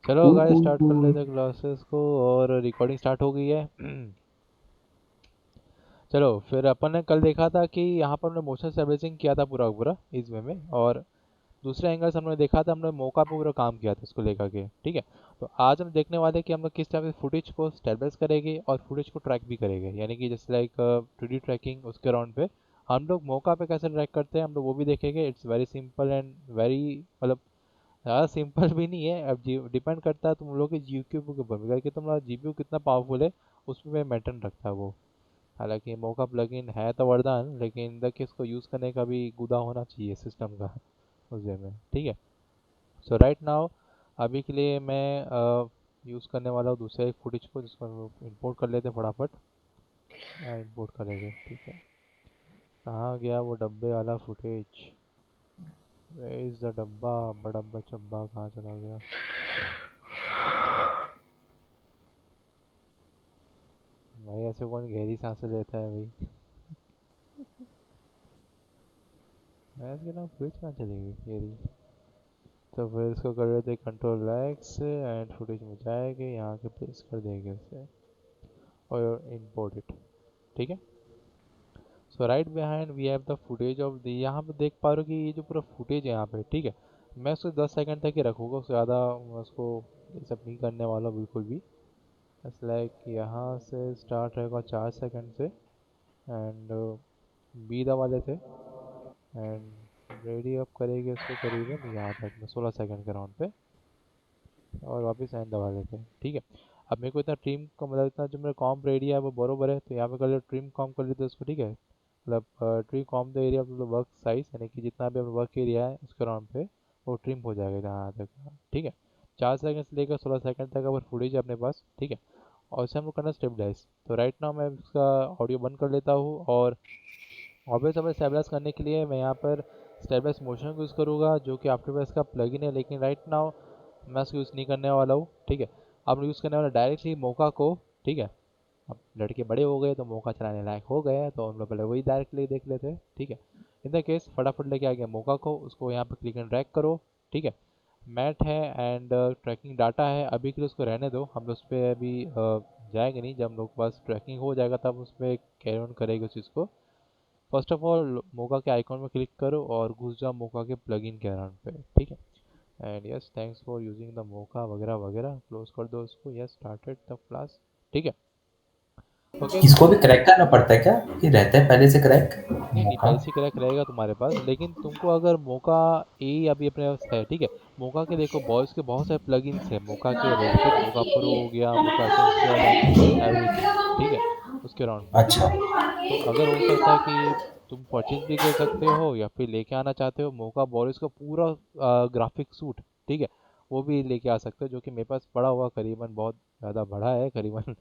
चलो guys start कर लेते हैं क्लासेस को और रिकॉर्डिंग स्टार्ट हो गई है। चलो फिर अपन ने कल देखा था कि यहाँ पर हमने मोशन स्टेबलाइजिंग किया था पूरा का पूरा इस वे में, और दूसरे एंगल से हमने देखा था, हमने मौका पे पूरा काम किया था उसको लेकर के। ठीक है, तो आज हम देखने वाले हैं कि हम लोग किस टाइप से फुटेज को स्टेबलाइज करेंगे और फुटेज को ट्रैक भी करेंगे, यानी कि जैसे लाइक 3D ट्रैकिंग उसके राउंड पे हम लोग मौका पे कैसे ट्रैक करते हैं हम लोग वो भी देखेंगे। It's very simple and very मतलब ज़्यादा सिंपल भी नहीं है। अब जी डिपेंड करता है तुम लोग के जीपीयू के ऊपर भी, कि तुम्हारा जीपीयू कितना पावरफुल है उसमें मेंटेन रखता है वो। हालांकि मौका प्लगइन है तो वरदान, लेकिन देखिए इसको यूज़ करने का भी गुदा होना चाहिए सिस्टम का उस वे में। ठीक है, सो राइट नाउ अभी के लिए मैं यूज़ करने वाला हूँ दूसरे एक फुटेज को, जिसको हम लोग इम्पोर्ट कर लेते हैं फटाफट। इम्पोर्ट करेंगे, ठीक है। कहाँ गया वो डब्बे वाला फुटेज? इस द डब्बा बड़ब्बा चब्बा कहाँ चला गया? भाई ऐसे कौन गहरी सांसें लेता है भाई? मैं इसके नाम फुटेज कहाँ चली गई ये रही। तो फिर इसको कर लेते हैं कंट्रोल एक्स एंड फुटेज में जाएंगे, यहाँ के प्लेस कर देंगे उसे और इंपोर्ट इट। ठीक है, so right behind we have the footage of the, यहाँ पे देख पा रहे हो कि ये जो पूरा फुटेज है यहाँ पे। ठीक है, मैं उसको 10 सेकंड तक ही रखूँगा, उससे ज़्यादा मैं उसको ये सब नहीं करने वाला बिल्कुल भी। बस लाइक यहाँ से स्टार्ट रहेगा 4 सेकंड से एंड बी दबा लेते एंड रेडी अप करेंगे उसको करीबन यहाँ तक में 16 सेकंड के राउंड पे, और वापस एंड दबा देते हैं। ठीक है, अब मेरे को इतना ट्रिम का मतलब इतना जो मेरा कॉम्प एरिया है वो बरोबर है, तो यहाँ पे कर ले ट्रिम कॉम्प कर लेते हैं उसको। ठीक है, मतलब tree comp the area of the work size, यानी कि जितना भी वर्क एरिया है उसके राउंड पे वो ट्रिम हो जाएगा यहाँ तक। ठीक है, 4 सेकंड से लेकर 16 सेकंड तक अगर फुटेज है अपने पास। ठीक है, और इसे हम लोग करना स्टेबलाइज। तो राइट नाउ मैं इसका ऑडियो बंद कर लेता हूँ, और ऑब्वियस हमें स्टेबलाइज करने के लिए मैं यहाँ पर स्टेबलाइज मोशन को यूज़ करूँगा, जो कि आफ्टर इफेक्ट्स का प्लगइन है, लेकिन राइट नाउ मैं उसको यूज़ नहीं करने वाला हूँ। ठीक है, अब यूज़ करने वाला डायरेक्टली मौका को। ठीक है, अब लड़के बड़े हो गए तो मौका चलाने लायक हो गए हैं, तो हम लोग पहले वही डायरेक्टली देख लेते हैं। ठीक है, इन द केस फटाफट लेके आ गया मौका को, उसको यहाँ पे क्लिक एंड ड्रैग करो। ठीक है, मैट है एंड ट्रैकिंग डाटा है, अभी के लिए उसको रहने दो, हम लोग उस पर अभी जाएंगे नहीं। जब हम लोग के पास ट्रैकिंग हो जाएगा तब उस पर कैरी ऑन करेंगे उस चीज़ को। फर्स्ट ऑफ ऑल मोका के आइकॉन में क्लिक करो और घुस जाओ मोका के प्लगइन के अराउंड पे। ठीक है, and yes thanks for using the Mocha वगैरह वगैरह, क्लोज कर दो उसको। Yes started the class. ठीक है, ओके। इसको भी क्रैक करना पड़ता है क्या? ये रहता है पहले से क्रैक नहीं नहीं, मौका? पहले से क्रैक रहेगा तुम्हारे पास, लेकिन तुमको अगर मौका ए अभी अपने पास है। ठीक है, मौका के देखो बॉयज़ के बहुत सारे प्लगइन्स हैं, मौका के रिलेटेड, मौका प्रो हो गया, मौका एसेंशियल एंड एवरीथिंग। ठीक है, उसके राउंड पे। अच्छा। तो अगर हो सकता है कि तुम परचेज भी कर सकते हो या फिर लेके आना चाहते हो मौका बॉयज़ का पूरा ग्राफिक सूट। ठीक है, वो भी लेके आ सकते हो, जो कि मेरे पास पड़ा हुआ करीबन बहुत ज़्यादा बड़ा है, करीबन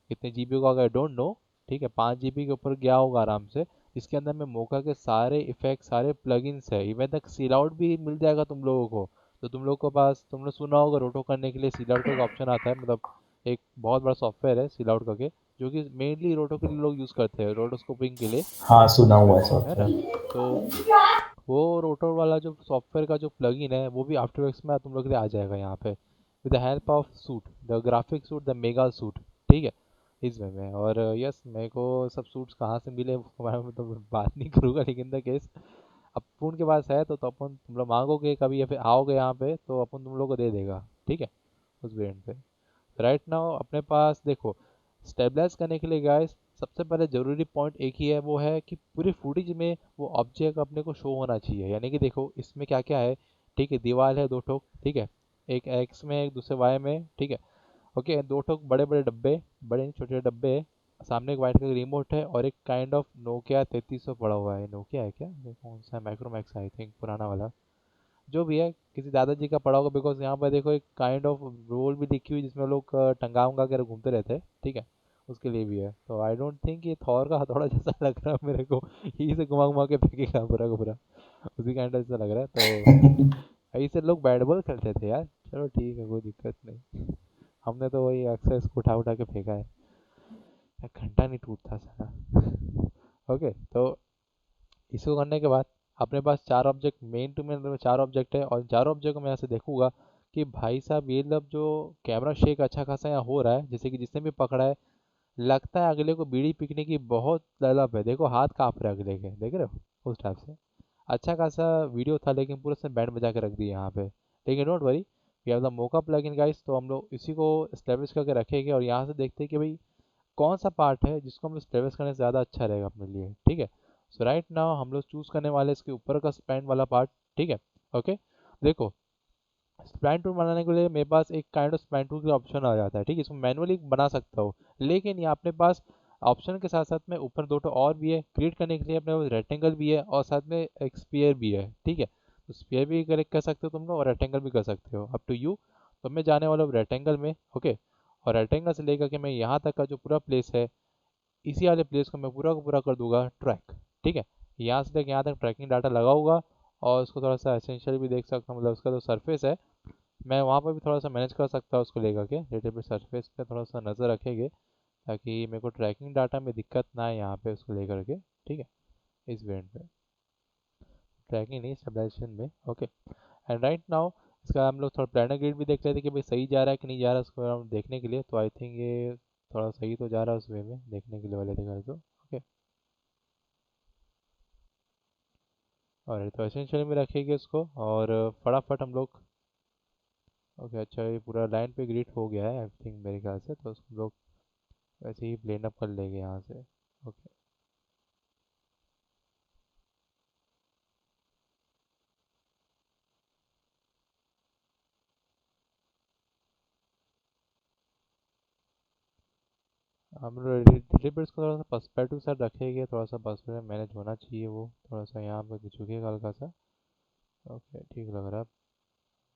कितने जीबी का होगा आई डोंट नो। ठीक है, 5 जीबी के ऊपर गया होगा आराम से। इसके अंदर में मौका के सारे इफेक्ट सारे प्लगइन्स है, इवन तक सील आउट भी मिल जाएगा तुम लोगों को। तो तुम लोग के पास तुमने सुना होगा रोटो करने के लिए सील आउट का ऑप्शन आता है, मतलब एक बहुत बड़ा सॉफ्टवेयर है सील आउट करके, जो कि मेनली रोटो के लिए लोग यूज़ करते हैं, रोटोस्कोपिंग के लिए। हाँ, सुना उस वे हुआ है में है ना। सॉफ्टवेयर। तो वो रोटर वाला जो सॉफ्टवेयर का जो प्लगइन है वो भी आफ्टर इफेक्ट्स में तुम लोग के लिए आ जाएगा यहाँ पे, with the help of suit, the graphic suit, the mega suit. ठीक है, इस वे में। और यस मेरे को सब सूट्स कहाँ से मिले उसके बारे में तो मैं बात नहीं करूँगा, लेकिन द केस अपन के पास है तो अपन तुम लोग मांगोगे कभी या फिर आओगे यहाँ पे तो अपन तुम लोग को दे देगा। ठीक है, उस वेरिएंट पे। राइट नाउ अपने पास देखो स्टेबलाइज करने के लिए गाइस सबसे पहले ज़रूरी पॉइंट एक ही है, वो है कि पूरी फुटेज में वो ऑब्जेक्ट अपने को शो होना चाहिए। यानी कि देखो इसमें क्या क्या है। ठीक है, दीवार है दो ठोक। ठीक है, एक एक्स में एक दूसरे वाई में। ठीक है, ओके, दो ठोक बड़े बड़े डब्बे, बड़े नहीं, छोटे छोटे डब्बे है। सामने एक वाइट कलर का रिमोट है और एक काइंड ऑफ नोकिया 3300 पड़ा हुआ है। नोकिया है क्या, ये कौन सा है, माइक्रोमैक्स आई थिंक, पुराना वाला। जो भी है किसी दादाजी का पड़ा होगा, बिकॉज यहाँ पर देखो एक काइंड ऑफ रोल भी दिखी हुई जिसमें लोग टंगा उंगा कर घूमते रहते हैं। ठीक है, उसके लिए भी है। तो आई डोंट थिंक ये थॉर का हथौड़ा जैसा लग रहा है मेरे को, यही से घुमा घुमा के फेंकेगा पूरा का पूरा, उसी काइंड ऐसा लग रहा है। तो ऐसे लोग बैट बॉल खेलते थे यार। चलो ठीक है, कोई दिक्कत नहीं। हमने तो वही अक्सर इसको उठा उठा के फेंका है, घंटा नहीं टूटता सारा। ओके, तो इसको करने के बाद अपने पास चार ऑब्जेक्ट, मेन टू मेन चार ऑब्जेक्ट है, और इन चारों ऑब्जेक्ट को मैं यहाँ से देखूंगा कि भाई साहब ये लब जो कैमरा शेक अच्छा खासा यहाँ हो रहा है, जैसे कि जिसने भी पकड़ा है लगता है अगले को बीड़ी पीने की बहुत तलब है। देखो हाथ कांप रहे हैं अगले के, देख रहे हो उस टाइप से। अच्छा खासा वीडियो था लेकिन पूरा उसने बैंड बजा के रख दिया यहाँ पे। लेकिन don't worry, we have the mocha plugin guys, तो हम लोग इसी को स्टेब्लिश करके रखेंगे और यहाँ से देखते हैं कि भाई कौन सा पार्ट है जिसको हम लोग स्टेब्लिश करने से ज़्यादा अच्छा रहेगा अपने लिए, ठीक है। सो राइट नाउ हम लोग चूज़ करने वाले हैं इसके ऊपर का स्पैन वाला पार्ट, ठीक है। ओके, देखो स्प्लाइन टूल बनाने के लिए मेरे पास एक काइंड ऑफ स्प्लाइन टूल का ऑप्शन आ जाता है, ठीक है, इसको मैनुअली बना सकता हो। लेकिन ये अपने पास ऑप्शन के साथ साथ में ऊपर दो तो और भी है क्रिएट करने के लिए, अपने पास रेक्टेंगल भी है और साथ में एक स्फीयर भी है, ठीक है। तो स्फीयर भी करेक्ट कर सकते हो तुम लोग और रेक्टेंगल भी कर सकते हो, अप टू यू। तो मैं जाने वाला हूँ रेक्टेंगल में, ओके। और रेक्टेंगल से लेकर के मैं यहाँ तक का जो पूरा प्लेस है, इसी वाले प्लेस को मैं पूरा का पूरा कर दूंगा ट्रैक, ठीक है। यहाँ से लेकर यहाँ तक ट्रैकिंग डाटा लगाऊंगा और उसको थोड़ा सा एसेंशियल भी देख सकता हूँ, मतलब उसका जो सरफेस है मैं वहाँ पर भी थोड़ा सा मैनेज कर सकता हूँ उसको लेकर के, लिटिल बिट सरफेस पे थोड़ा सा नज़र रखेंगे ताकि मेरे को ट्रैकिंग डाटा में दिक्कत ना आए यहाँ पे उसको लेकर के, ठीक है। इस वेरिएंट पे ट्रैकिंग नहीं स्टेबलाइजेशन में, ओके। एंड राइट नाउ इसका हम लोग थोड़ा प्लानर ग्रिड भी देख लेते हैं कि भाई सही जा रहा है कि नहीं जा रहा है उसको हम देखने के लिए। तो आई थिंक ये थोड़ा सही तो जा रहा है उस वे में देखने के लिए वाले देखा तो, ओके। और तो एसेंशियल में रखेंगे उसको और फटाफट हम लोग, ओके अच्छा ये पूरा लाइन पे ग्रिड हो गया है आई थिंक मेरे ख्याल से, तो उसको हम लोग वैसे ही प्लेन अप कर लेंगे यहाँ से, ओके। हम डिलीवर्स को थोड़ा सा पर्सपेक्टिव साथ रखेंगे, थोड़ा सा पर्सपेक्टिव मैनेज होना चाहिए, वो थोड़ा सा यहाँ पे झुकेगा हल्का सा, ओके ठीक लग रहा है।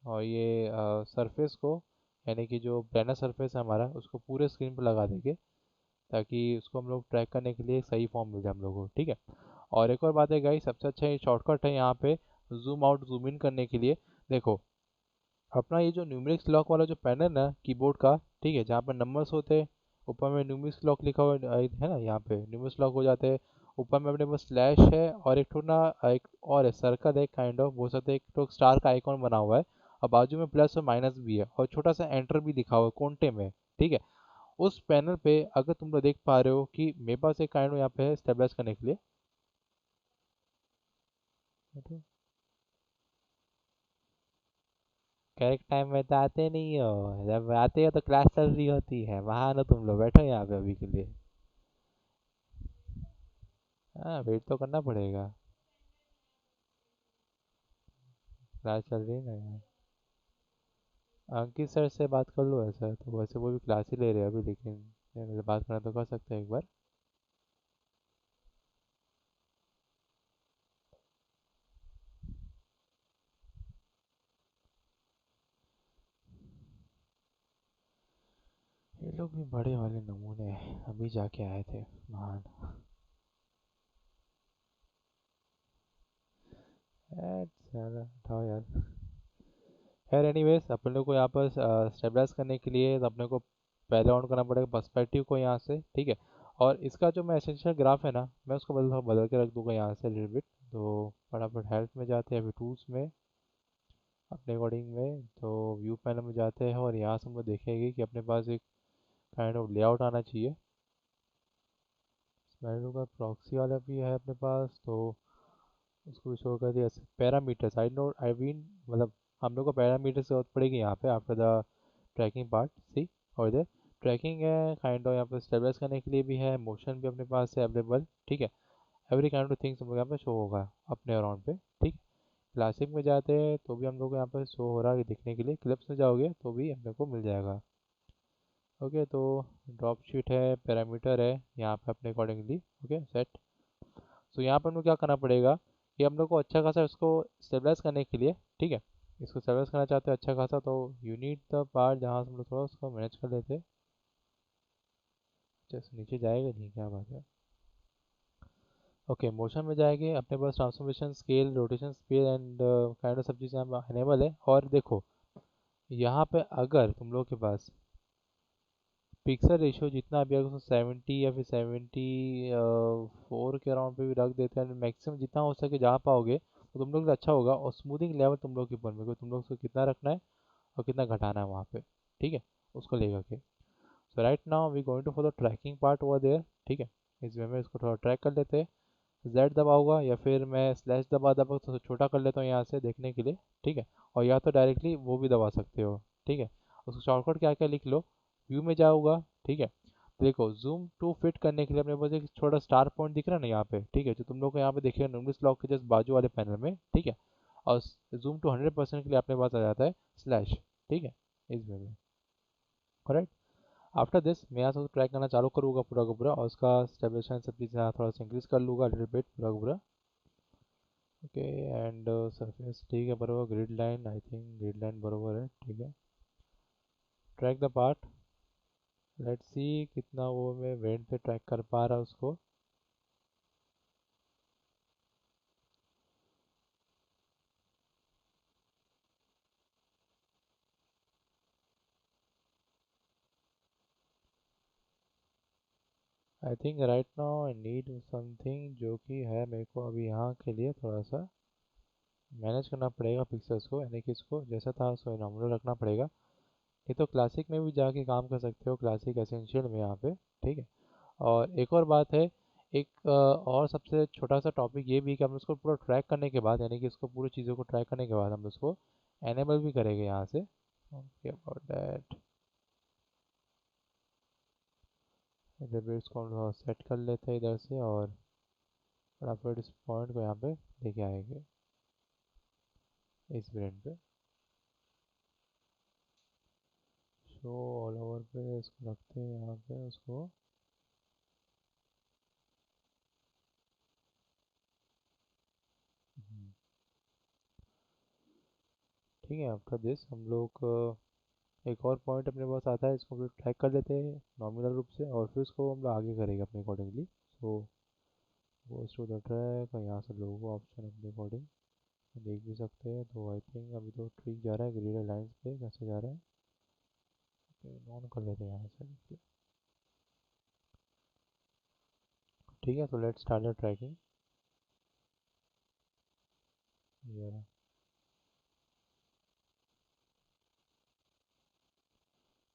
और ये सरफेस को यानी कि जो प्लानर सरफेस है हमारा उसको पूरे स्क्रीन पर लगा देंगे ताकि उसको हम लोग ट्रैक करने के लिए सही फॉर्म मिल जाए हम लोग को, ठीक है। और एक और बात है गाइस, सबसे अच्छा ये शॉर्टकट है यहाँ पे जूम आउट जूम इन करने के लिए। देखो अपना ये जो न्यूमेरिक्स लॉक वाला जो पैनल है कीबोर्ड का, ठीक है, जहाँ पर नंबर्स होते हैं ऊपर में न्यूमेरिक्स लॉक लिखा हुआ है ना, यहाँ पे न्यूमेरिक्स लॉक हो जाते हैं। ऊपर में अपने पास स्लैश है और एक ठो ना एक और है सर्कल है काइंड ऑफ बोल सकते हैं, एक तो स्टार का आइकॉन बना हुआ है और बाजू में प्लस और माइनस भी है और छोटा सा एंटर भी लिखा हुआ है कोंटे में, ठीक है। उस पैनल पे अगर तुम लोग देख पा रहे हो कि मेरे पास एक काइंड ऑफ यहाँ पे है स्टेबलाइज करने के लिए, करेक्ट टाइम में तो आते नहीं हो, जब आते हो तो क्लास चल रही होती है, वहाँ ना तुम लोग बैठो यहाँ पे अभी के लिए। हाँ वेट तो करना पड़ेगा, क्लास चल रही है ना यार। अंकित सर से बात कर लो ऐसा है तो, वैसे वो भी क्लास ही ले रहे हैं अभी, लेकिन मेरे बात करना तो कर सकते हैं एक बार। ये लोग भी बड़े वाले नमूने हैं, अभी जाके आए थे महान। चलो उठाओ यार। खैर एनीवेज अपन लोग को यहाँ पर स्टेबलाइज करने के लिए तो अपने को पहले ऑन करना पड़ेगा पर्सपेक्टिव को यहाँ से, ठीक है। और इसका जो मैं एसेंशियल ग्राफ है ना मैं उसको बदल बदल के रख दूंगा यहाँ से लिटिल बिट। तो फटाफट हेल्थ में जाते हैं अभी टूल्स में अपने अकॉर्डिंग में, तो व्यू पैनल में जाते हैं और यहाँ से हम लोग देखेंगे कि अपने पास एक काइंड ऑफ लेआउट आना चाहिए। स्लाइडो का प्रॉक्सी वाला भी है अपने पास, तो उसको भी शो कर दिया। Parameters I know I mean मतलब हम लोग को पैरामीटर्स जरूरत पड़ेगी यहाँ पे आफ्टर द ट्रैकिंग पार्ट, सी। और इधर ट्रैकिंग है काइंड ऑफ, यहाँ पे स्टेबलाइज करने के लिए भी है, मोशन भी अपने पास है अवेलेबल, ठीक है। एवरी काइंड ऑफ थिंग्स हम लोग यहाँ पे शो होगा अपने अराउंड पे, ठीक। क्लासिक में जाते हैं तो भी हम लोग को यहाँ पे शो हो रहा है दिखने के लिए, क्लिप्स में जाओगे तो भी अपने को मिल जाएगा, ओके। तो ड्रॉप शीट है पैरामीटर है यहाँ पे अपने अकॉर्डिंगली, ओके सेट। तो यहाँ पर हम लोग क्या करना पड़ेगा कि हम लोग को अच्छा खासा इसको स्टेबलाइज करने के लिए, ठीक है, इसको स्टेबलाइज करना चाहते हैं अच्छा खासा, तो यू नीड द पार्ट जहाँ से हम लोग थोड़ा उसको मैनेज कर लेते हैं। जैसे नीचे जाएगा नहीं, क्या बात है। ओके मोशन में जाएंगे अपने पास transformation scale rotation speed and kind of सब चीज़ें यहाँ अनेबल है। और देखो यहाँ पे अगर तुम लोग के पास पिक्सल रेशियो जितना भी अगर उसको 70 या फिर 74 के अराउंड पे भी रख देते हैं, मैक्सिमम जितना हो सके जहाँ पाओगे तो तुम लोग के लिए अच्छा होगा। और स्मूथिंग लेवल तुम लोग के ऊपर में, तुम लोग को कितना रखना है, और कितना घटाना है वहाँ पे, ठीक है, उसको लेकर के। So right now we going to for the tracking part over there, ठीक है। इस वे में इसको थोड़ा ट्रैक कर लेते हैं। जेड दबा होगा या फिर मैं स्लैश दबा दबा तो छोटा कर लेता हूँ यहाँ से देखने के लिए, ठीक है। और या तो डायरेक्टली वो भी दबा सकते हो, ठीक है। उसको शॉर्टकट क्या क्या लिख लो, व्यू में जाऊँगा, ठीक है। देखो जूम टू फिट करने के लिए अपने पास एक छोटा स्टार पॉइंट दिख रहा है ना यहाँ पे, ठीक है, जो तुम लोग को यहाँ पे देखिए न्यूमरल्स लॉक के जस्ट बाजू वाले पैनल में, ठीक है। और जूम टू 100% के लिए अपने पास आ जाता है स्लैश, ठीक है, इस वे में। राइट, आफ्टर दिस मैं यहाँ से ट्रैक करना चालू करूँगा पूरा का पूरा, और उसका स्टेबलाइजेशन सब चीज़ यहाँ थोड़ा सा इंक्रीज कर लूँगा लिटिल बिट पूरा का पूरा। ओके, एंड सरफेस ठीक है बरोबर, grid line I think grid line बरोबर है, ठीक है। Track the part, let's see कितना वो मैं वेट पे ट्रैक कर पा रहा उसको। I think right now I need something जो कि है मेरे को अभी यहाँ के लिए थोड़ा सा मैनेज करना पड़ेगा पिक्सल्स को, यानी कि इसको जैसा था उसको नॉर्मल रखना पड़ेगा। ये तो क्लासिक में भी जाके काम कर सकते हो, क्लासिक एसेंशियल में यहाँ पे, ठीक है। और एक और बात है, एक और सबसे छोटा सा टॉपिक ये भी है कि हम उसको पूरा ट्रैक करने के बाद, यानी कि इसको पूरी चीज़ों को ट्रैक करने के बाद हम उसको एनेबल भी करेंगे यहाँ से। ओके अबाउट दैट, रिबेट्स को हम सेट कर लेते हैं इधर से, और फटाफट इस पॉइंट को यहाँ पे लेके आएंगे इस ब्रेन पे। शो ऑल ओवर पे इसको रखते हैं यहाँ पे उसको। हम्म, ठीक है, आफ्टर दिस हम लोग एक और पॉइंट अपने पास आता है, इसको भी ट्रैक कर लेते हैं नॉमिनल रूप से, और फिर इसको हम लोग आगे करेंगे अपने accordingly. So goes to the track, और यहाँ से लोगो ऑप्शन अपने अकॉर्डिंग देख भी सकते हैं। तो आई थिंक अभी तो ठीक जा रहा है, ग्रीड लाइंस पे कैसे जा रहा है, ऑन कर लेते हैं यहाँ से, ठीक है। तो लेट्स स्टार्ट द ट्रैकिंग। ये रहा।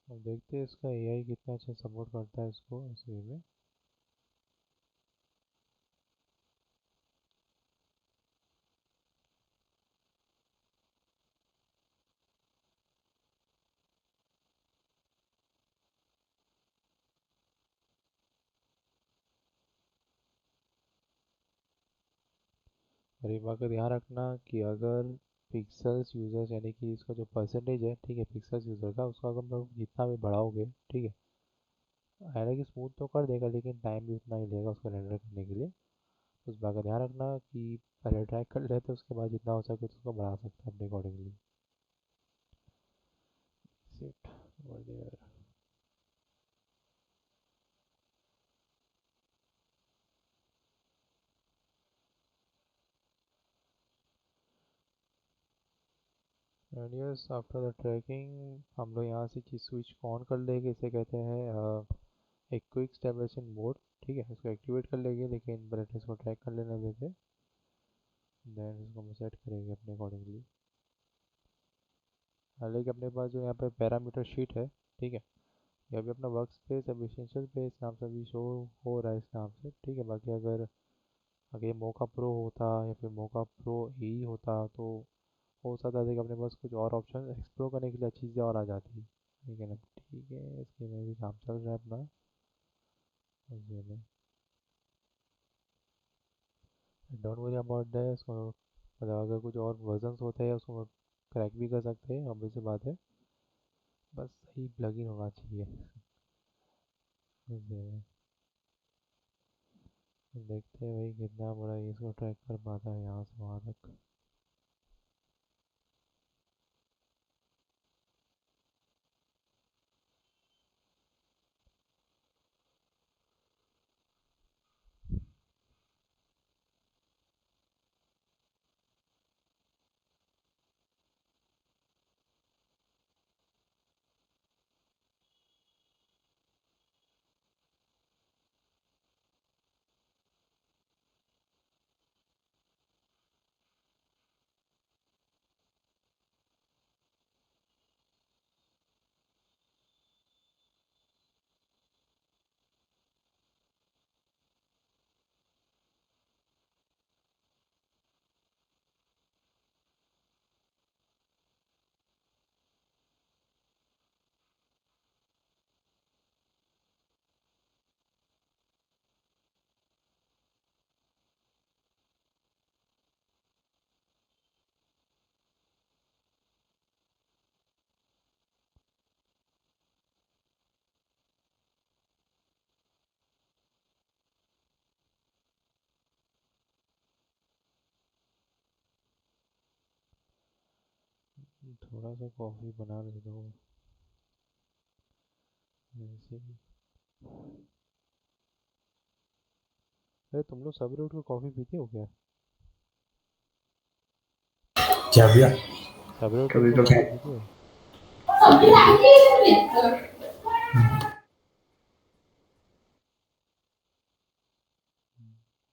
अब देखते हैं इसका एआई कितना अच्छा सपोर्ट करता है इसको इस वे में। और एक बात का ध्यान रखना कि अगर पिक्सल्स यूजर्स यानी कि इसका जो परसेंटेज है, ठीक है, पिक्सल्स यूज़र का, उसका अगर मतलब जितना भी बढ़ाओगे, ठीक है, हालांकि स्मूथ तो कर देगा लेकिन टाइम भी उतना ही लेगा उसको रेंडर करने के लिए। तो उस बात का ध्यान रखना कि पहले ट्रैक कर लेते उसके बाद जितना हो सके तो उसको बढ़ा सकते हैं अपने accordingly. Sit over there. And yes after the tracking हम लोग यहाँ से चीज स्विच को ऑन कर लेंगे, इसे कहते हैं एक क्विक स्टेबलाइजेशन मोड, ठीक है। इसको एक्टिवेट कर लेंगे लेकिन ब्राइटनेस को ट्रैक कर लेने देते, देन इसको हम सेट करेंगे अपने अकॉर्डिंगली। हालांकि अपने पास जो यहाँ पे पैरामीटर शीट है, ठीक है, ये अभी अपना वर्क स्पेस अभी एसेंशियल पे इस नाम से अभी शो हो रहा है इस नाम से, ठीक है। बाकी अगर अगर ये मोका प्रो होता या फिर मोका प्रो ई होता तो हो सकता था कि अपने पास कुछ और ऑप्शन एक्सप्लोर करने के लिए चीज़ें और आ जाती, ठीक है ना। ठीक है, इसके में भी काम चल रहा है अपना उस में। डोंट वरी अबाउट दैट, इसको मतलब अगर कुछ और वर्जन्स होते हैं उसको क्रैक भी कर सकते हैं, ऑब्वियस सी बात है, बस सही प्लगइन होना चाहिए उस में। देखते हैं भाई कितना बड़ा ये इसको ट्रैक कर पाता है यहाँ से वहाँ तक। थोड़ा सा कॉफ़ी बना लेता हूँ ऐसे ही। अरे तुम लोग सब रोड को कॉफ़ी पीते हो क्या? क्या भैया? सब रोड तुम कभी लोग कभी। कॉफ़ी पीते हो?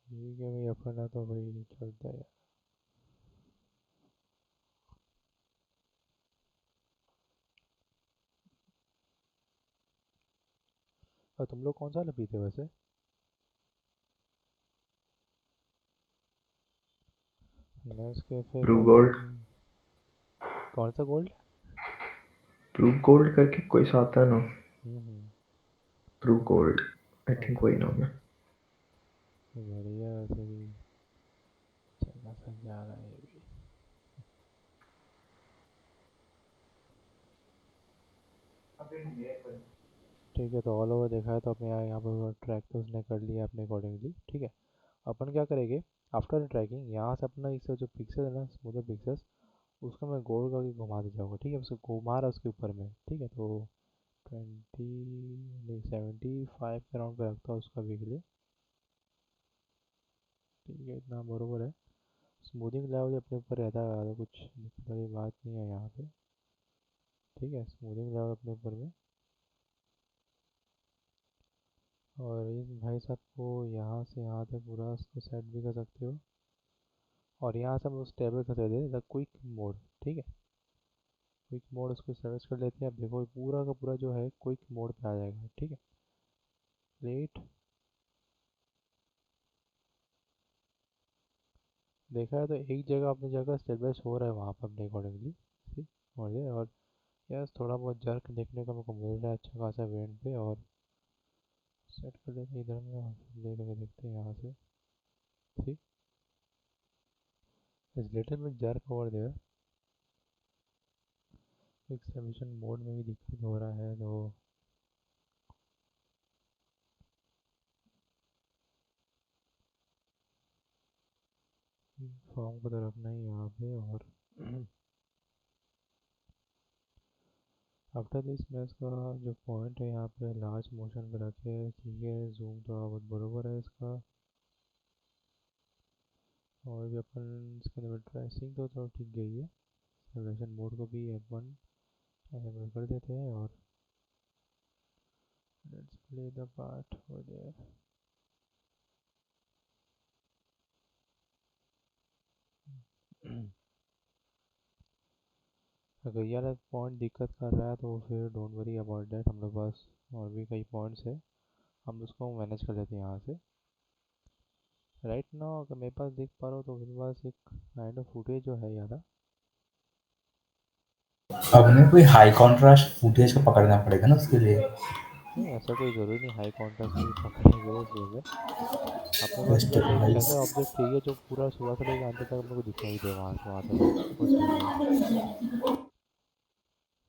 ठीक है भाई, अपना तो भाई चलता है। और तुम लोग कौन सा वाला पीते हो वैसे? नेस्कैफे ब्रू का गोल्ड। कभी। कौन सा गोल्ड? ब्रू गोल्ड करके कोई सा आता है ना। Hmm. Bru gold. I think okay. वही नाम है। बढ़िया, वैसे भी चलना सा जा रहा है ये भी। ठीक है, तो ऑल ओवर देखा है तो अपने यहाँ पर ट्रैक तो उसने कर लिया अपने अकॉर्डिंगली। ठीक है, अपन क्या करेंगे, आफ्टर ट्रैकिंग यहाँ से अपना इससे जो पिक्सल है ना, स्मूदर पिक्सल्स, उसको मैं गोल करके घुमाते जाऊँगा। ठीक है, उसको घुमा रहा उसके ऊपर में। ठीक है, तो 20 नहीं 75 के राउंड पे रखता हूँ उसका भी के लिए। ठीक है, इतना बरोबर है। स्मूदिंग लेवल अपने ऊपर रहता है, ज़्यादा कुछ दिक्कत वाली बात नहीं है यहाँ पे। ठीक है, स्मूदिंग लेवल अपने ऊपर में। और इस भाई साहब को यहाँ से यहाँ तक पूरा उसको सेट भी कर सकते हो। और यहाँ से हम उस टेबल का दे दें द क्विक मोड। ठीक है, क्विक मोड उसको सर्च कर लेते हैं। अब देखो ये पूरा का पूरा जो है क्विक मोड पे आ जाएगा। ठीक है, लेट देखा है तो एक जगह अपनी जगह स्टेबलाइज हो रहा है वहाँ पर अपने अकॉर्डिंगली। ठीक मुझे, और यस थोड़ा बहुत जर्क देखने को मेरे को मिल रहा है अच्छा खासा वेट पे। और सेट कर लेते हैं इधर में और ले करके देखते हैं यहाँ से। ठीक, इस little bit jerk over there. एक सबमिशन मोड में भी दिक्कत हो रहा है तो फॉर्म को तो रखना ही यहाँ पे। और आफ्टर दिस मैं इसका जो पॉइंट है यहाँ पे लार्ज मोशन पे रखे। ठीक है, जूम थोड़ा बहुत बरोबर है इसका। और भी अपन इसके अंदर ट्रेसिंग तो थोड़ा ठीक गई है। सेलेक्शन मोड को भी F1 एनेबल कर देते हैं। और लेट्स प्ले द पार्ट हो जाए। अगर यार पॉइंट दिक्कत कर रहा है तो फिर डोंट वरी अबाउट दैट, हम लोग पास और भी कई पॉइंट्स है, हम उसको मैनेज कर लेते हैं यहाँ से। राइट नाउ अगर मेरे पास देख पा रहा हो तो मेरे पास एक काइंड ऑफ फुटेज जो है यार। अब हमें कोई हाई कॉन्ट्रास्ट फुटेज को पकड़ना पड़ेगा ना उसके लिए। नहीं ऐसा कोई ज़रूरी नहीं हाई कॉन्ट्रास्ट में पकड़ने के लिए इस वे में। अपने पास बस एक स्टेबलाइज। ऐसा ऑब्जेक्ट चाहिए जो पूरा शुरुआत से लेकर अंत तक अपने को दिखाई दे, वहाँ से वहाँ तक बस वो चाहिए।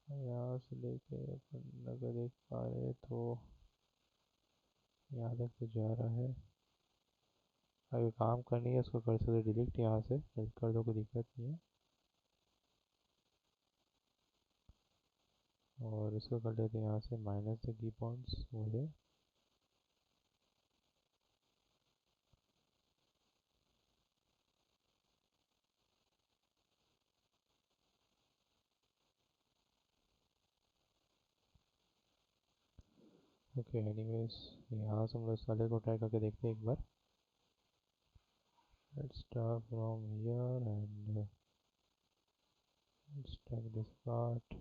यहाँ से लेके अपन अगर देख पा रहे तो यहाँ तक तो जा रहा है। अगर काम करनी है उसको कर सकते डिलीट यहाँ से, डिलीट कर दो, कोई दिक्कत नहीं है। और इसको कर लेते हैं यहाँ से माइनस द की पॉइंट्स मुझे। ओके एनीवेज, यहाँ से हम लोग साले को ट्राई करके देखते हैं एक बार। Let's start from here and let's take this part.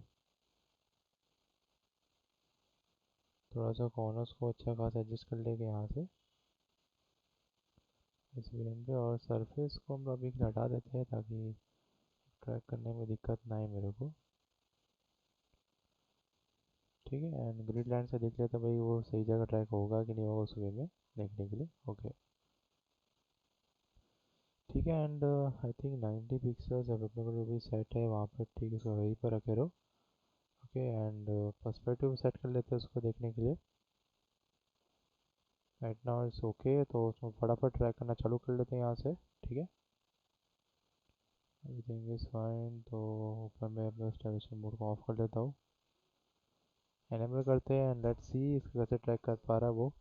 थोड़ा सा कॉर्नर्स को अच्छा खासा एडजस्ट कर लेंगे यहाँ से इस वेन पे। और सरफेस को हम अभी हटा देते हैं ताकि ट्रैक करने में दिक्कत ना आए मेरे को। ठीक है, एंड ग्रिड लाइन से देख लेते हैं भाई वो सही जगह ट्रैक होगा कि नहीं होगा उस वे में देखने के लिए। ओके ठीक है, and I think 90 pixels available भी सेट है वहाँ पर। ठीक है, उसको वहीं पर रखे रहो। ओके, एंड पर्सपेक्टिव सेट कर लेते हैं उसको देखने के लिए। राइट नाउ इट्स ओके, तो उसमें फटाफट ट्रैक करना चालू कर लेते हैं यहाँ से। ठीक है, एवरीथिंग इज फाइन। तो ऊपर मैं अपना स्टेबिलिटी मोड को ऑफ कर लेता हूँ, एनेबल करते हैं एंड लेट्स सी इसको कैसे ट्रैक कर पा रहा है वो।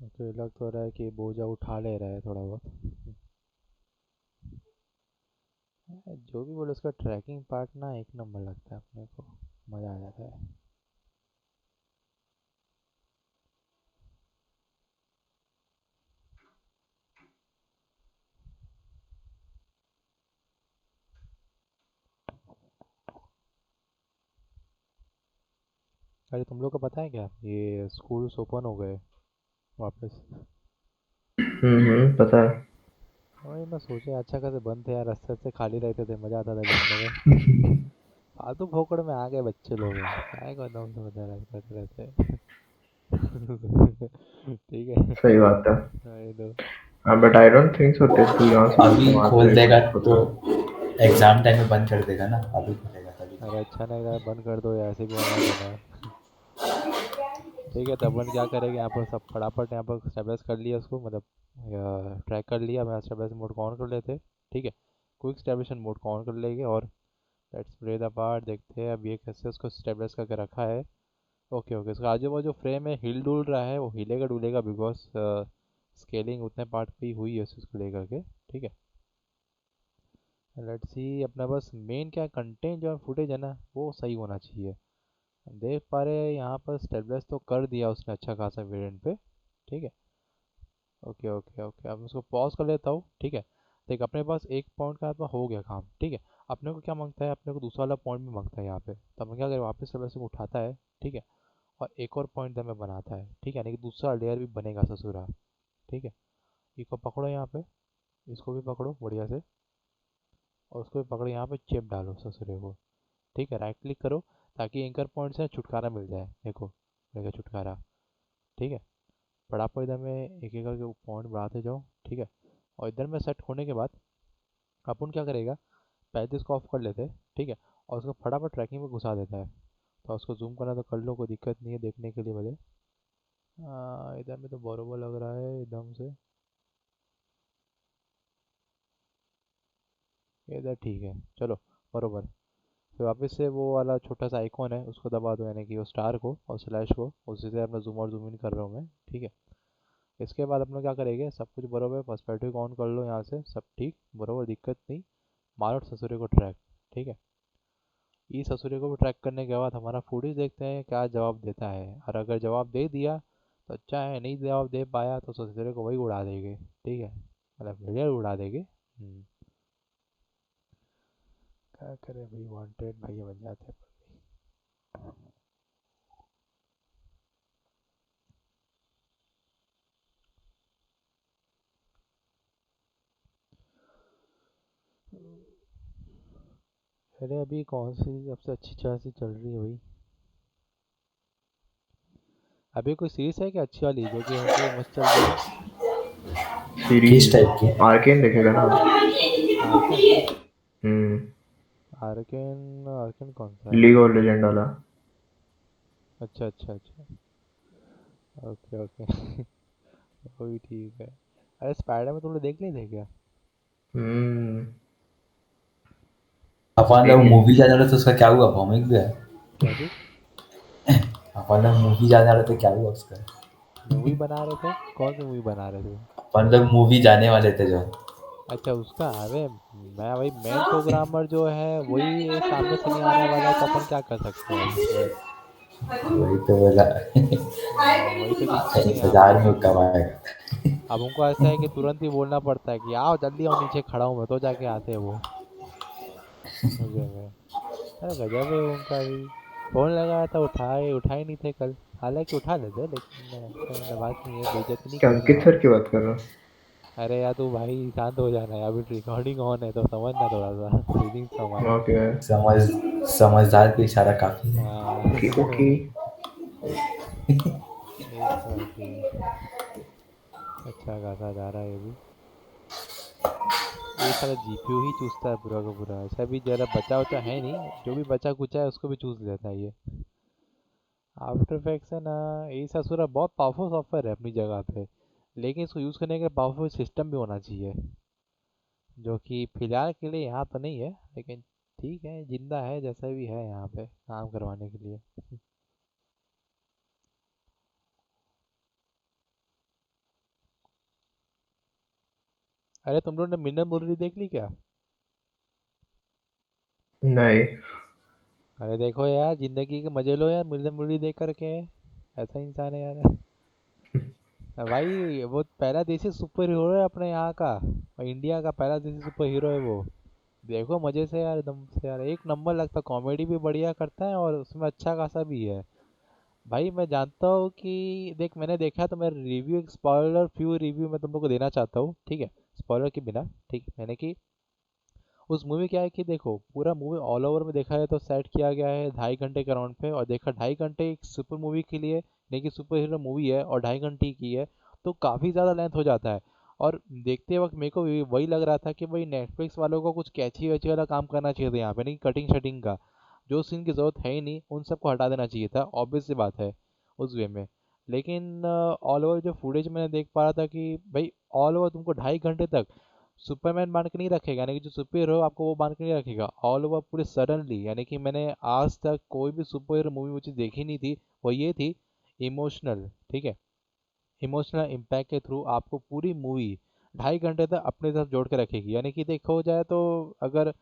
तो ये लग तो रहा है कि बोझा उठा ले रहा है थोड़ा बहुत। जो भी बोले उसका ट्रैकिंग पार्ट ना एक नंबर लगता है अपने को, मज़ा आ जाता है। अरे तुम लोग को पता है क्या, ये स्कूल्स ओपन हो गए वापस। पता है। वही मैं सोचा अच्छा खासे बंद थे यार, रास्ते से खाली रहते थे, मज़ा आता था घूमने में। फालतू फोकड़ में आ गए बच्चे लोग हैं, क्या है एकदम से मजा करते रहते हैं। ठीक है। सही बात है। वही तो। हाँ but I don't think so तू यहाँ से अभी वहाँ खोल से देगा कुछ तो होता। एग्जाम टाइम में बंद कर देगा ना, अभी खोलेगा तभी। अरे अच्छा नहीं रहा बंद कर दो, ऐसे भी ऑनलाइन रहना है। ठीक है, तब अपन क्या करेंगे, यहाँ पर सब फटाफट यहाँ पर स्टेबलाइज कर लिया उसको, मतलब ट्रैक कर लिया। मैं स्टेबलाइज मोड को ऑन कर लेते, ठीक है। क्विक स्टेबलाइजेशन मोड को ऑन कर लेंगे और लेट्स प्ले द पार्ट, देखते हैं अब ये कैसे उसको स्टेबलाइज करके रखा है। ओके ओके, इसका आजू बाजू फ्रेम में हिल डुल रहा है, वो हिलेगा डुलेगा बिकॉज स्केलिंग उतने पार्ट पे ही हुई है उसको लेकर के, ठीक है। लेट्स सी, अपना बस मेन क्या कंटेंट जो फुटेज है ना वो सही होना चाहिए। देख पा रहे हैं यहाँ पर स्टेबलाइज तो कर दिया उसने अच्छा खासा वेरिएंट पे, ठीक है। ओके ओके ओके, अब उसको पॉज कर लेता हूँ, ठीक है। देख अपने पास एक पॉइंट का आपका हो गया काम, ठीक है। अपने को क्या मांगता है, अपने को दूसरा वाला पॉइंट भी मांगता है यहाँ पे, तब हम क्या करें वापस स्टेबलाइज को उठाता है, ठीक है। और एक और पॉइंट हमें बनाता है, ठीक है, यानी कि दूसरा लेयर भी बनेगा ससुरा, ठीक है। इसको पकड़ो यहाँ पे, इसको भी पकड़ो बढ़िया से, और उसको भी पकड़ो यहाँ पे, चिप डालो ससुरे को, ठीक है। राइट क्लिक करो ताकि एंकर पॉइंट से छुटकारा मिल जाए, देखो मिलेगा छुटकारा, ठीक है। फटाफट इधर में एक एक करके पॉइंट बढ़ाते जाओ, ठीक है। और इधर में सेट होने के बाद अपन क्या करेगा, पहले तो इसको ऑफ कर लेते हैं, ठीक है। और उसको फटाफट ट्रैकिंग में घुसा देता है। तो उसको जूम करना तो कर लो, कोई दिक्कत नहीं है देखने के लिए भले। इधर में तो बरोबर लग रहा है एकदम से, इधर ठीक है, चलो बरोबर। फिर वापस से वो वाला छोटा सा आइकॉन है उसको दबा दो, यानी कि वो स्टार को और स्लैश को, उसी से अपना जूम और जूम इन कर रहा हूँ मैं, ठीक है। इसके बाद अपना क्या करेंगे, सब कुछ बरोबर, पर्सपेक्टिव ऑन कर लो यहाँ से, सब ठीक बरोबर, दिक्कत नहीं। मारो ससुरे को ट्रैक, ठीक है। इस ससुरे को भी ट्रैक करने के बाद हमारा फुटेज देखते हैं क्या जवाब देता है, और अगर जवाब दे दिया तो अच्छा है, नहीं जवाब दे पाया तो ससुरे को वही उड़ा देंगे, ठीक है, मतलब बढ़िया उड़ा देंगे। क्या करें भाई, वांटेड भैया बन जाते हैं। अरे अभी कौन सी सबसे अच्छी सी चल रही है भाई, अभी कोई सीरीज है क्या अच्छी वाली जो कि मतलब मस्त चल रही हो। किस सीरीज टाइप की? आर्केन देखेगा ना। आर्कन, हम्म। आर्कन आर्कन कौन सा है। लीग ऑफ लेजेंड वाला। अच्छा अच्छा अच्छा, ओके ओके। वो भी ठीक है। अरे स्पाइडर में तुम लोग देख नहीं थे क्या। हम्म। अपन लोग देखे। मूवी जाने वाले तो उसका क्या हुआ, कॉमिक भी है? क्या चीज, अपन लोग मूवी जाने वाले तो क्या हुआ उसका? मूवी बना रहे थे, कौन सी मूवी बना रहे थे। अपन लोग मूवी जाने वाले थे जो। अच्छा उसका, अरे मैं वही मेन प्रोग्रामर जो है वही सामने से नहीं आने वाला है, तो अपन क्या कर सकते हैं अब उसमें। वही तो बोला। वही तो दिक्कत है यहाँ पे। 10,000 में वो कब आएगा? अब उनको ऐसा है कि तुरंत ही बोलना पड़ता है कि आओ जल्दी आओ, नीचे खड़ा हूँ मैं, तो जाके आते हैं वो मुझे में। अरे गजब है उनका भी। फोन लगाया था, उठाए नहीं थे कल। हालांकि उठा लेते लेकिन ऐसा मतलब बात नहीं है, बेइज्जती नहीं क्या करनी अंकित है। सर की बात कर रहा हूँ? अरे यार तू भाई शांत हो जाना है, अभी रिकॉर्डिंग ऑन है तो समझना थोड़ा सा फीलिंग्स संभाल। ओके। समझ समझदार को इशारा काफी है। Okay okay. हाँ। एक बात ही। अच्छा खासा जा रहा है ये भी। ये सारा जीपीयू ही चूसता है पूरा का पूरा। ऐसा भी जरा बचा उचा है नहीं, जो भी बचा कुचा है उसको भी चूस लेता है ये। आफ्टर इफेक्ट्स है ना, ये ससुरा बहुत पावरफुल सॉफ्टवेयर है अपनी जगह पे। लेकिन इसको यूज़ करने के लिए पावरफुल सिस्टम भी होना चाहिए, जो कि फिलहाल के लिए यहाँ तो नहीं है। लेकिन ठीक है, जिंदा है जैसा भी है यहाँ पे काम करवाने के लिए। अरे तुम लोग ने मिन्नत मुरली देख ली क्या? नहीं। अरे देखो यार, जिंदगी के मजे लो यार मिन्नत मुरली देख करके। ऐसा इंसान है यार। भाई वो पहला देसी सुपर हीरो है अपने यहाँ का, और इंडिया का पहला देसी सुपर हीरो है वो। देखो मजे से यार, एकदम से यार एक नंबर लगता, कॉमेडी भी बढ़िया करता है और उसमें अच्छा खासा भी है। भाई मैं जानता हूँ कि देख, मैंने देखा तो मैं रिव्यू, एक स्पॉइलर फ्यू रिव्यू मैं तुम लोग को देना चाहता हूँ, ठीक है? स्पॉइलर के बिना। ठीक है, मैंने कि उस मूवी क्या है कि देखो, पूरा मूवी ऑल ओवर में देखा है तो सेट किया गया है 2.5 घंटे के राउंड पे। और देखा 2.5 घंटे एक सुपर मूवी के लिए, लेकिन सुपर हीरो मूवी है और 2.5 घंटे की है, तो काफ़ी ज़्यादा लेंथ हो जाता है। और देखते वक्त मेरे को वही लग रहा था कि भाई नेटफ्लिक्स वालों को कुछ कैची वैची वाला काम करना चाहिए था यहाँ पे, नहीं कटिंग शटिंग का। जो सीन की ज़रूरत है ही नहीं उन सबको हटा देना चाहिए था, ऑब्वियस सी बात है उस वे में। लेकिन ऑल ओवर जो फुटेज मैंने देख पा रहा था कि भाई ऑल ओवर तुमको 2.5 घंटे तक सुपरमैन बांध के नहीं रखेगा, यानी कि जो सुपर हीरो आपको वो बांध के नहीं रखेगा ऑल ओवर पूरे सडनली। यानी कि मैंने आज तक कोई भी सुपर हीरो मूवी मुझे देखी नहीं थी, वो ये थी इमोशनल, ठीक है? इमोशनल इम्पैक्ट के थ्रू आपको पूरी मूवी 2.5 घंटे तक अपने साथ जोड़ के रखेगी। यानी कि देखो जाए तो अगर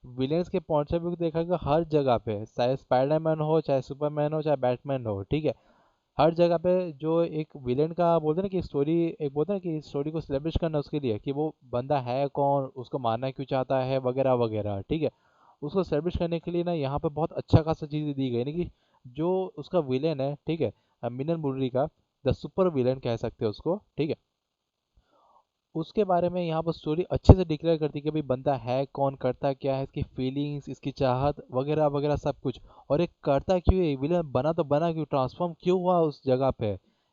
विलेंस के पॉइंट ऑफ व्यू देखा गया हर जगह पे, चाहे स्पाइडरमैन हो, चाहे सुपरमैन हो, चाहे बैटमैन हो, ठीक है? हर जगह पे जो एक विलेन का बोलते हैं ना कि स्टोरी, एक बोलते हैं ना कि स्टोरी को एस्टेब्लिश करना उसके लिए कि वो बंदा है कौन, उसको मारना क्यों चाहता है, वगैरह वगैरह, ठीक है? उसको एस्टेब्लिश करने के लिए ना यहाँ पे बहुत अच्छा खासा चीज़ दी गई, यानी कि जो उसका विलेन है, ठीक है, मिनन मुरली का, द सुपर विलेन कह सकते हो उसको, ठीक है? उसके बारे में यहाँ पर स्टोरी अच्छे से डिक्लेयर करती है कि भाई बंदा है कौन, करता क्या है, इसकी फीलिंग्स, इसकी चाहत वगैरह वगैरह सब कुछ। और एक करता क्यों है विलन, बना तो बना क्यों, ट्रांसफॉर्म क्यों हुआ उस जगह पे,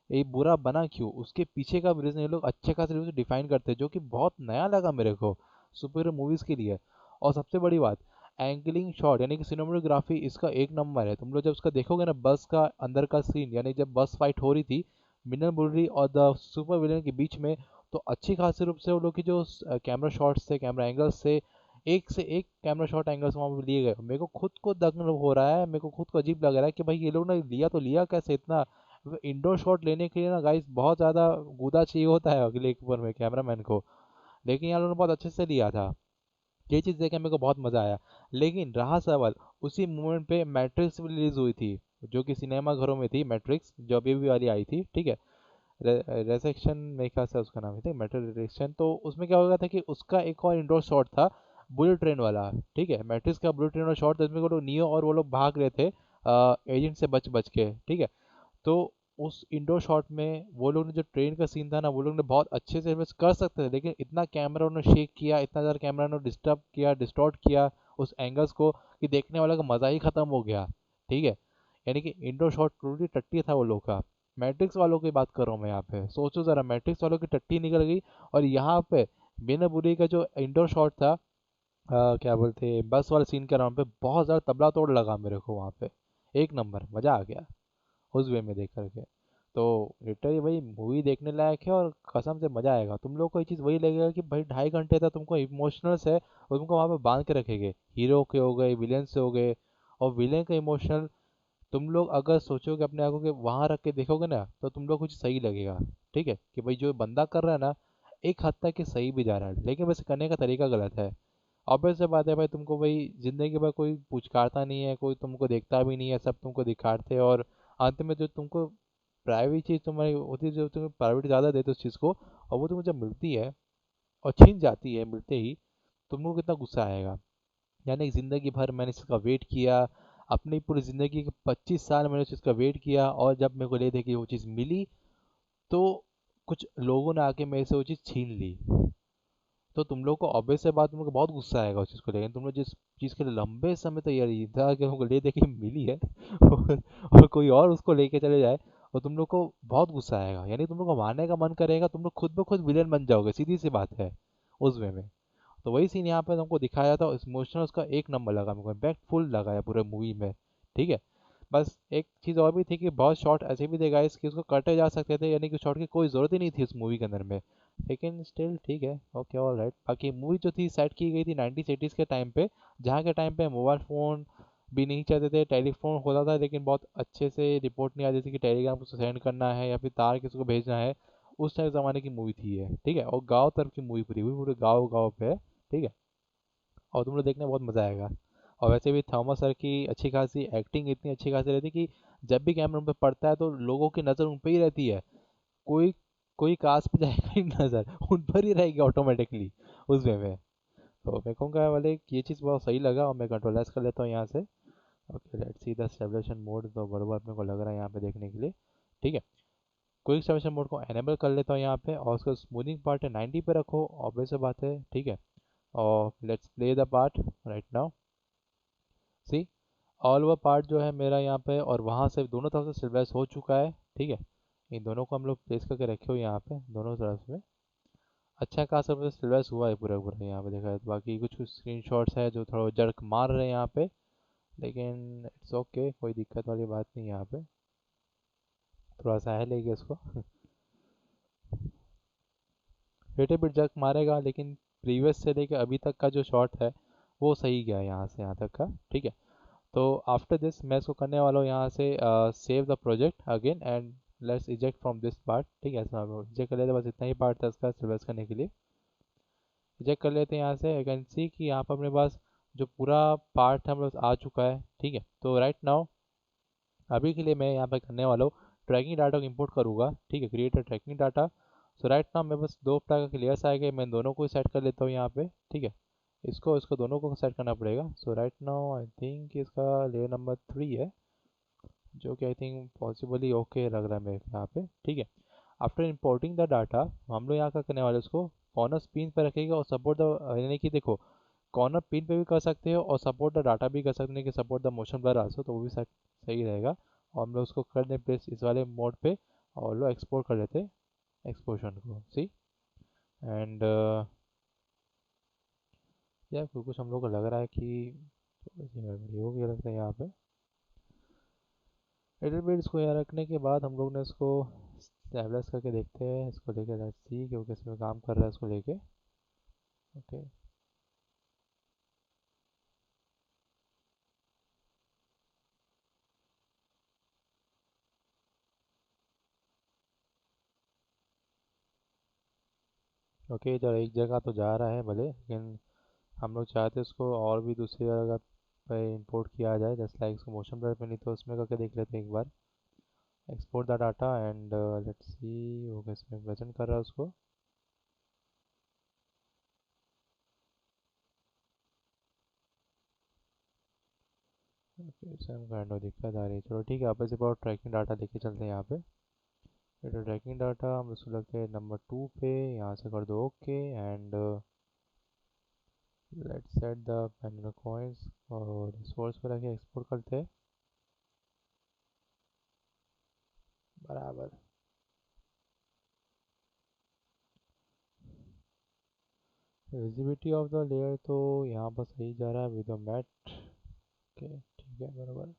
ये बुरा बना क्यों, उसके पीछे का रीजन ये लोग अच्छे खासे से डिफाइन करते हैं, जो कि बहुत नया लगा मेरे को सुपर हीरो मूवीज के लिए। और सबसे बड़ी बात, एंगलिंग शॉट यानी कि सिनेमेटोग्राफी इसका एक नंबर है। तुम लोग जब उसका देखोगे ना, बस का अंदर का सीन, यानी जब बस फाइट हो रही थी मिनन बुर्री और द सुपर विलेन के बीच में, तो अच्छी खासी रूप से वो लोग की जो कैमरा शॉट्स थे, कैमरा एंगल्स से, एक से एक कैमरा शॉट एंगल्स वहाँ पे लिए गए। मेरे को खुद को दंग हो रहा है, मेरे को खुद को अजीब लग रहा है कि भाई ये लोग ने लिया तो लिया कैसे इतना। इंडोर शॉट लेने के लिए ना गाइस बहुत ज़्यादा गूदा चाहिए होता है अगले एक ऊपर में कैमरामैन को, लेकिन यार उन्होंने बहुत अच्छे से लिया था। ये चीज़ देख के मेरे को बहुत मज़ा आया। लेकिन रहा सवाल, उसी मोमेंट पे मैट्रिक्स भी रिलीज हुई थी, जो कि सिनेमा घरों में थी, मैट्रिक्स जो अभी अभी वाली आई थी, ठीक है? रेसेक्शन मेरे ख्याल से उसका नाम है, ठीक, मेट्रो रिसेक्शन। तो उसमें क्या हो गया था कि उसका एक और इंडोर शॉट था बुलेट ट्रेन वाला, ठीक है? मैट्रिक्स का बुलेट ट्रेन वाला शॉट था, जिसमें वो लोग नियो और वो लोग भाग रहे थे एजेंट से बच बच के, ठीक है? तो उस इंडोर शॉट में वो लोग ने जो ट्रेन का सीन था ना, वो लोग ने बहुत अच्छे से बस कर सकते थे, लेकिन इतना कैमरा उन्होंने शेक किया, इतना ज़्यादा कैमरा उन्होंने डिस्टर्ब किया, डिस्टॉर्ट किया उस एंगल्स को, कि देखने वाला का मज़ा ही ख़त्म हो गया, ठीक है? यानी कि इंडोर शॉट टोटली टट्टी था वो लोग का। मैट्रिक्स वालों की बात कर रहा हूँ मैं यहाँ पे, सोचो ज़रा, मैट्रिक्स वालों की टट्टी निकल गई। और यहाँ पे बिना बुरी का जो इंडोर शॉट था, क्या बोलते हैं, बस वाले सीन के नाम पे बहुत ज़्यादा तबला तोड़ लगा मेरे को वहाँ पे। एक नंबर मज़ा आ गया उस वे में देख करके। तो लिटरली भाई मूवी देखने लायक है, और कसम से मजा आएगा तुम लोग को। ये चीज़ वही लगेगा कि भाई 2.5 घंटे तक तुमको इमोशनल्स है और तुमको वहाँ पे बांध के रखेंगे, हीरो के हो गए, विलेन से हो गए। और विलेन का इमोशनल तुम लोग अगर सोचोगे अपने आंखों के वहां रख के देखोगे ना, तो तुम लोग कुछ सही लगेगा, ठीक है? कि भाई जो बंदा कर रहा है ना, एक हद तक कि सही भी जा रहा है, लेकिन वैसे करने का तरीका गलत है। ऑब्वियस से बात है भाई, तुमको भाई जिंदगी भर कोई पुचकारता नहीं है, कोई तुमको देखता भी नहीं है, सब तुमको दिखाते हैं, और अंत में जो तुमको प्राइवेट चीज़ तुम्हारी होती है, जो तुम्हें प्रायोरिटी ज़्यादा देते हो उस चीज़ को, और वो तुमको जब मिलती है और छीन जाती है मिलते ही, तुमको कितना गुस्सा आएगा। यानी ज़िंदगी भर मैंने इसका वेट किया, अपनी पूरी ज़िंदगी के 25 साल मैंने उस चीज़ का वेट किया, और जब मेरे को ले दे कि वो चीज़ मिली, तो कुछ लोगों ने आके मेरे से वो चीज़ छीन ली। तो तुम लोग को ऑब्वियस से बात, तुम लोग को बहुत गुस्सा आएगा उस चीज़ को लेकर। तुम लोग जिस चीज़ के लिए लंबे समय तक यार था कि हमको ले दे के मिली है और कोई और उसको लेके चले जाए, और तुम लोग को बहुत गुस्सा आएगा, यानी तुम लोग को मारने का मन करेगा, तुम लोग खुद ब खुद विलेन बन जाओगे, सीधी सी बात है उस वे में। तो वही सीन यहाँ पे तुमको दिखाया था, इमोशनल उसका एक नंबर लगा मेरे को, इम्पैक्टफुल लगा है पूरे मूवी में। ठीक है। बस एक चीज़ और भी थी कि बहुत शॉट ऐसे भी थे गाइस कि उसको कटे जा सकते थे, यानी कि शॉट की कोई ज़रूरत ही नहीं थी उस मूवी के अंदर में, लेकिन स्टिल ठीक है, ओके ऑल राइट। बाकी मूवी जो थी सेट की गई थी 90s 80s के टाइम पे, जहाँ के टाइम पे मोबाइल फ़ोन भी नहीं चलते थे, टेलीफोन होता था लेकिन बहुत अच्छे से रिपोर्ट नहीं आती थी कि टेलीग्राम को सेंड करना है या फिर तार किसी को भेजना है। उस टाइम ज़माने की मूवी थी ये, ठीक है, और गाँव तरफ की मूवी पूरी हुई, पूरे गाँव गाँव पे है। ठीक है। और तुम लोग देखने में बहुत मज़ा आएगा। और वैसे भी थॉमस सर की अच्छी खासी एक्टिंग इतनी अच्छी खासी रहती है कि जब भी कैमरा उन पर पड़ता है तो लोगों की नज़र उन पर ही रहती है। कोई कोई कास पे जाएगा ही नज़र उन पर ही रहेगी ऑटोमेटिकली उस वे में। तो मैं कहूँगा वाले कि ये चीज़ बहुत सही लगा, और मैं कंट्रोलाइज कर लेता हूँ यहाँ से। Okay let's see the stabilisation mode, तो बराबर अपने को लग रहा है यहाँ पे देखने के लिए। ठीक है। क्विक स्टेबलेशन मोड को एनेबल कर लेता हूँ यहाँ पे, और उसका स्मूथिंग पार्ट है 90 पे रखो, ऑब्वियस सी बात है। ठीक है। और let's play the part right now. See all over part जो है मेरा यहाँ पे, और वहाँ से दोनों तरफ से स्टेबलाइज हो चुका है। ठीक है। इन दोनों को हम लोग प्लेस करके रखे हुए यहाँ पे दोनों तरफ से। अच्छा खासा स्टेबलाइज हुआ है पूरा पूरा यहाँ पे देखा है तो। बाकी कुछ कुछ स्क्रीन शॉट्स है जो थोड़ा जर्क मार रहे हैं यहाँ पे, लेकिन इट्स ओके, कोई दिक्कत वाली बात नहीं है यहाँ पे। थोड़ा सा है लेके इसको लिटिल बिट जर्क मारेगा, लेकिन प्रीवियस से लेके अभी तक का जो शॉट है वो सही गया है यहाँ से यहाँ तक का। ठीक है। तो आफ्टर दिस मैं इसको करने वाला हूँ यहाँ से save the project again and let's eject from this part. ठीक है। ऐसा इजेक्ट कर लेते, बस इतना ही पार्ट था इसका रिवर्स करने के लिए। इजेक्ट कर लेते हैं यहाँ से। आई कैन सी कि यहाँ पर अपने पास जो पूरा पार्ट है हम लोग आ चुका है। ठीक है। तो राइट नाउ अभी के लिए मैं यहाँ पे करने वाला हूँ ट्रैकिंग डाटा को इंपोर्ट करूँगा। ठीक है। Create tracking data. So right now मैं बस दो प्रकार के लेयर्स आए गए, मैं दोनों को सेट कर लेता हूँ यहाँ पे। ठीक है। इसको इसको दोनों को सेट करना पड़ेगा। सो राइट नाउ आई थिंक इसका लेयर नंबर 3 है, जो कि आई थिंक पॉसिबली ओके लग रहा है मेरे को यहाँ पे। ठीक है। आफ्टर इंपोर्टिंग द डाटा हम लोग यहाँ का करने वाले उसको कॉर्नर पिन पे रखेगा, और सपोर्ट द, यानी कि देखो कॉर्नर पिन पे भी कर सकते हो और सपोर्ट द डाटा भी कर सकते हैं कि support the motion blur also, तो वो भी सही रहेगा। और हम लोग उसको कर दें प्लेस इस वाले मोड पे, और लोग एक्सपोर्ट कर लेते हैं एक्सपोर्शन को सी। एंड यार कुछ हम लोग को लग रहा है कि थोड़ी सी गड़बड़ी हो गई लगता है यहाँ पे। लिटिल बिट इसको यहाँ रखने के बाद हम लोग ने इसको स्टेबलाइज करके देखते हैं इसको लेके, लेट्स सी कि वो किस में काम कर रहा है इसको लेके। ओके। ओके इधर एक जगह तो जा रहा है भले, लेकिन हम लोग चाहते हैं उसको और भी दूसरी जगह पे इंपोर्ट किया जाए, जैसे लाइक उसको मोशन ब्लर पे, नहीं तो उसमें करके देख लेते हैं एक बार। Export the data and let's see वो किसमें प्रेजेंट कर रहा है उसको। सेम काइंड ऑफ दिक्कत आ रही है, चलो ठीक है। आप ऐसे बहुत ट्रैकिंग डाटा लेके चलते हैं यहाँ पे। ये तो ट्रैकिंग डाटा हम उसको लगते हैं नंबर 2 पे, यहाँ से कर दो okay. And let's set the panel coins, और सोर्स पे रखे एक्सपोर्ट करते हैं बराबर। विजिबिलिटी ऑफ द लेयर तो यहाँ पर सही जा रहा है विद मैट। ओके ठीक है बराबर।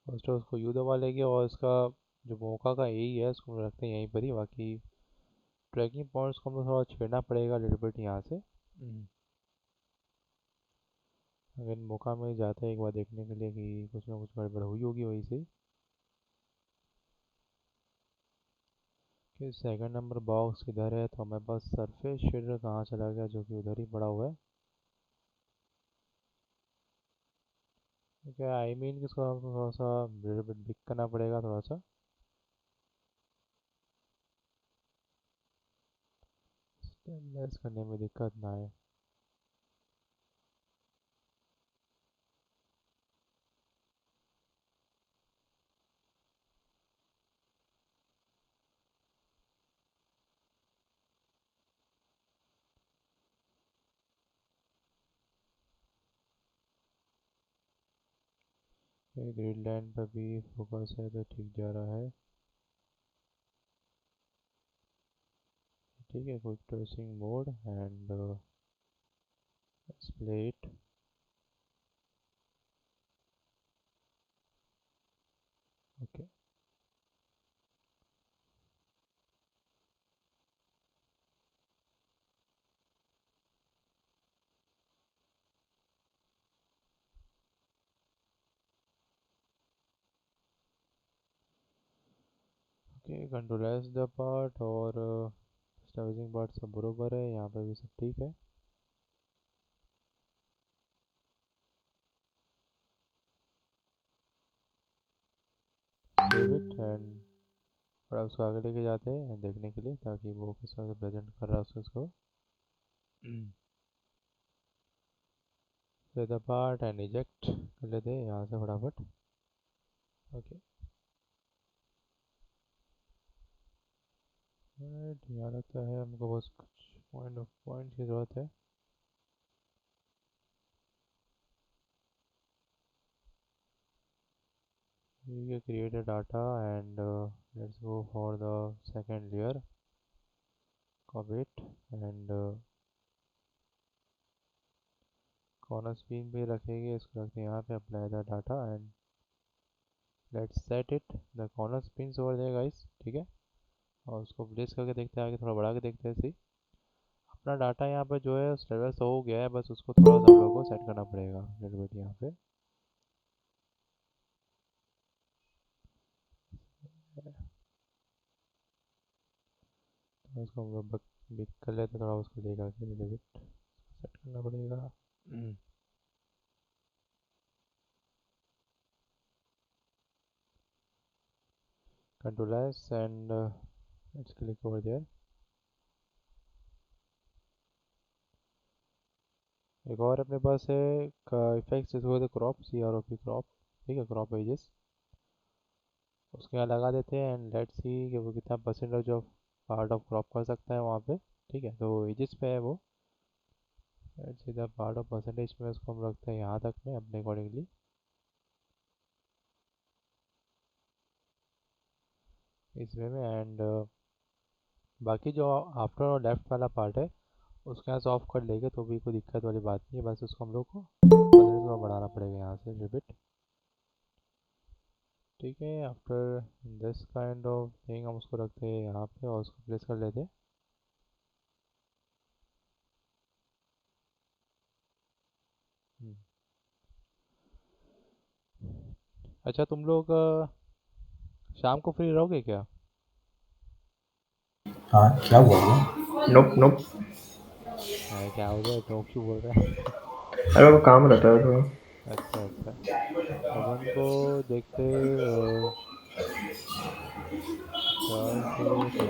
फर्स्ट उसको यू दबा लेंगे, और इसका जो मौका का यही है इसको हम रखते हैं यहीं पर ही। बाकी ट्रैकिंग पॉइंट्स को हमें थोड़ा छेड़ना पड़ेगा लिटिल बिट यहाँ से। अगर मौका मिल जाता है एक बार देखने के लिए कि कुछ ना कुछ गड़बड़ हुई होगी वहीं से, कि सेकंड नंबर बॉक्स किधर है, तो हमारे पास सरफेस शेडर कहाँ चला गया, जो कि उधर ही पड़ा हुआ है। क्या आई मीन कि इसको आपको थोड़ा सा बिग करना पड़ेगा थोड़ा सा, लेस करने में दिक्कत ना आए। ग्रिड लाइन पर भी फोकस है तो ठीक जा रहा है। ठीक है, quick tracing mode and split. Okay, okay controlise the part और स्टेबलाइजिंग पार्ट सब बरोबर है, यहाँ पर भी सब ठीक है। सेव इट एंड और अब उसको आगे लेके जाते हैं देखने के लिए, ताकि वो किस तरह से प्रेजेंट कर रहा है उसको। Save the part and eject कर लेते हैं यहाँ से फटाफट। ओके, यहाँ लगता है हमको बस कुछ पॉइंट की ज़रूरत है। ठीक है, create a data and let's go for the second layer, copy it and corner screen पे रखेंगे, इसको रखते हैं यहाँ पे, apply the data and let's set it the corner pins over there guys। ठीक है, और उसको प्लेस करके देखते हैं, आगे थोड़ा बढ़ा के देखते हैं। सी अपना डाटा यहाँ पे जो है स्टेबल हो गया है, बस उसको थोड़ा सा हम लोग को सेट करना पड़ेगा लिटिल बिट यहाँ पे। तो उसको हम लोग बिग कर लेते हैं, थोड़ा उसको देखा के लिटिल बिट सेट करना पड़ेगा। Control S and let's click over there. एक और अपने पास है इफेक्ट्स, जिसको कहते हैं क्रॉप, CROP क्रॉप। ठीक है, क्रॉप एजेस उसके यहाँ लगा देते हैं एंड लेट्स सी कि वो कितना percentage of part of crop कर सकता है वहाँ पे। ठीक है, तो एजेस पे है वो, let's see the part of percentage में उसको हम रखते हैं यहाँ तक में अपने अकॉर्डिंगली इस वे में। एंड बाकी जो आफ्टर और लेफ्ट वाला पार्ट है उसके यहाँ से ऑफ कर लेंगे तो भी कोई दिक्कत वाली बात नहीं है, बस उसको हम लोग को परसेंटेज को बढ़ाना पड़ेगा यहाँ से रिपीट। ठीक है, after this kind of thing हम उसको रखते हैं यहाँ पे और उसको प्लेस कर लेते हैं। हम्म। अच्छा, तुम लोग शाम को फ्री रहोगे क्या? हाँ, क्या हुआ वो? नोप नोप। है क्या हो गया, तो क्यों बोल रहे हैं? अरे वो काम रहता है थोड़ा। अच्छा अच्छा, अपन को देखते 4 से 5 6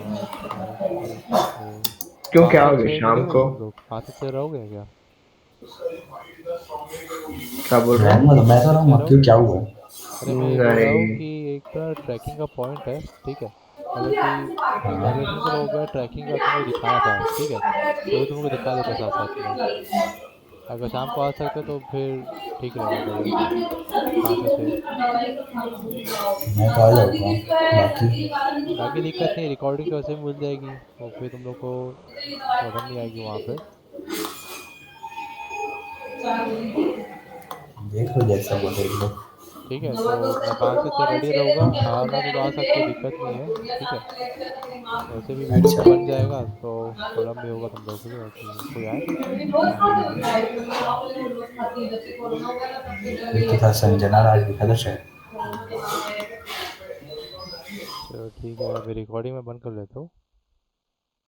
क्यों, पाँच क्या से हो गया छः शाम मिलोगे को? तुम लोग, 5 से 6 रहोगे क्या? क्या बोल रहे हाँ, हैं? रहूंगा तो मैं तो 5 से 6 रहूंगा, क्यों, रहोगे? क्या हुआ? अरे मैं ये बोल रहा हूँ नहीं। कि एक तो ट्रैकिंग का पॉइंट है। ठीक है, मतलब कि नेविगेशन तो हो गया, ट्रैकिंग का तुमको दिखाना था। ठीक है, तो भी तुमको दिखा देते साथ साथ में। अगर शाम को आ सकते तो फिर ठीक रहेगा बढ़िया, 5 से 6। मैं तो आ जाऊंगा। बाकी बाकी दिक्कत नहीं, रिकॉर्डिंग तो वैसे भी मिल जाएगी, तो फिर तुम लोग को प्रॉब्लम नहीं आएगी वहाँ पे। देख लो जैसा बोले एक लोग। ठीक है, तो मैं 5 से 6 रेडी रहूँगा, आना तो आ सकते हो, दिक्कत नहीं है। ठीक है, वैसे भी वीडियो अच्छा। बन जाएगा तो प्रॉब्लम भी होगा तुम लोगों को, कि कोई आया था क्या आने के लिए। एक तो था संजना राज लिखा था शायद। हम्म, चलो ठीक है, अभी रिकॉर्डिंग में बंद कर लेता हूँ।